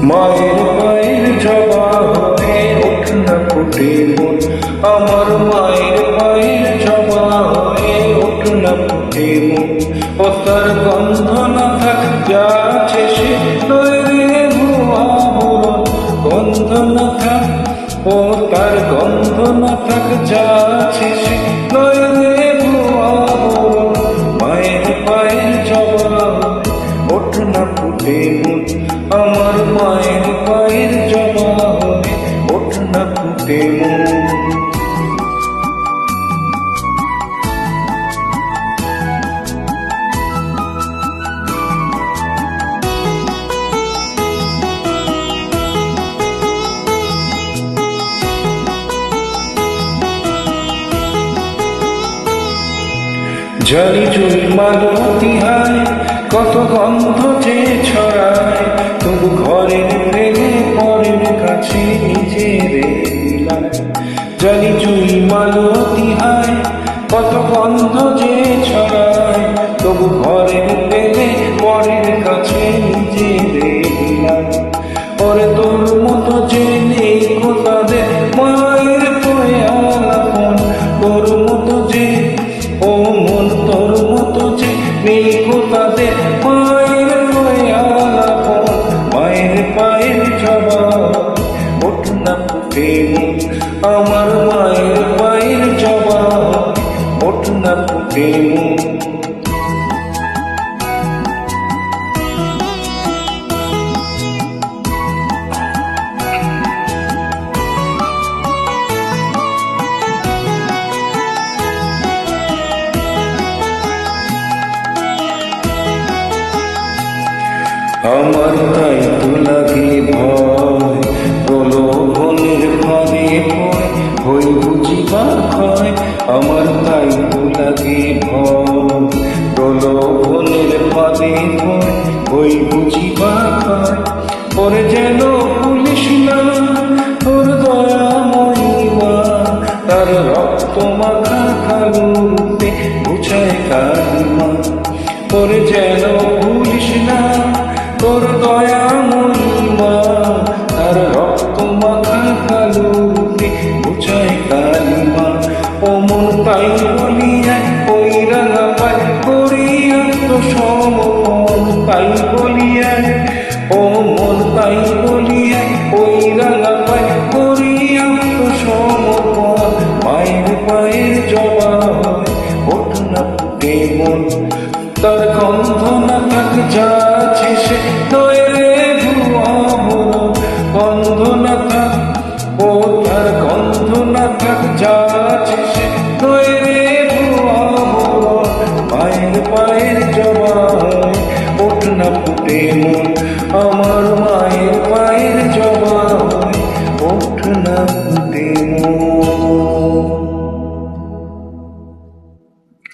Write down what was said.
মায়ের পায়ের জবা হয়ে ওঠ না ফুটে মন, আমার মায়ের পায়ের জবা হয়ে ওঠ না ফুটে মন। ও তার গন্ধ না থাক যা আছে সে নয় রে ভুয়া বরণ, গন্ধ না থাক, ও তার গন্ধ না থাক যা আছে সে নয় রে ভুয়া বরণ। মায়ের পায়ের জবা ওঠ না ফুটে মন, আমার মায়ের পায়ের জবা হয়ে ওঠ না ফুটে মন। জলি জুই মালতী হায় কত গন্ধ যে ছড়ায়, তবু ঘরের প্রেমে পরের কাছে নিজের মিলায়। জলি জুই মালতী হায় কত গন্ধ যে ছড়ায়, তবু ঘরের প্রেমে পরের কাছে নিজের মিলায়। ওরে তোর মতো যে নেই কোথাদের মায়ের পয়ালাপন, তোর মতো যে ও মন তোর মতো যে নেই কোথাদের মায়ের পয়ালাপন। মায়ের পায়ের জবা ওঠ না ফুটে মন, আমার মায়ের পায়ের জবা ওঠ না ফুটে মন। আমার তাই তো লাগে ভয়, প্রলোভনের ফাঁদে পড়ে হই বুঝিবার ক্ষয়। আমার তাই তো লাগে ভয়, প্রলোভনের ফাঁদে পড়ে হই বুঝিবার ক্ষয়। পরে যেন পুলিশ না তোর দয়াময়ী মা, তার রক্ত মাখা কালো রূপে বুঝায় কালিমা। পরে যেন পুলিশ না তোর দয়াময়ী মা, তার রক্ত মাখা কালো রূপে বুঝায় কালিমা। ও মন তাই বলিয়া ওই রাঙা পায় করিয়া তো সমর্পণ, তাই বলিয়া ও মন তাই বলিয়া ওই রাঙা পায় করিয়া তো সমর্পণ। মায়ের পায়ের জবা ওঠ না ফুটে মন, তার গন্ধ না থাক যা আছে সে নয় রে ভুয়া বরণ, গন্ধ না থাক, ও তার গন্ধ না থাক যা আছে সে নয় রে ভুয়া বরণ। মায়ের পায়ের জবা ওঠ না ফুটে মন, আমার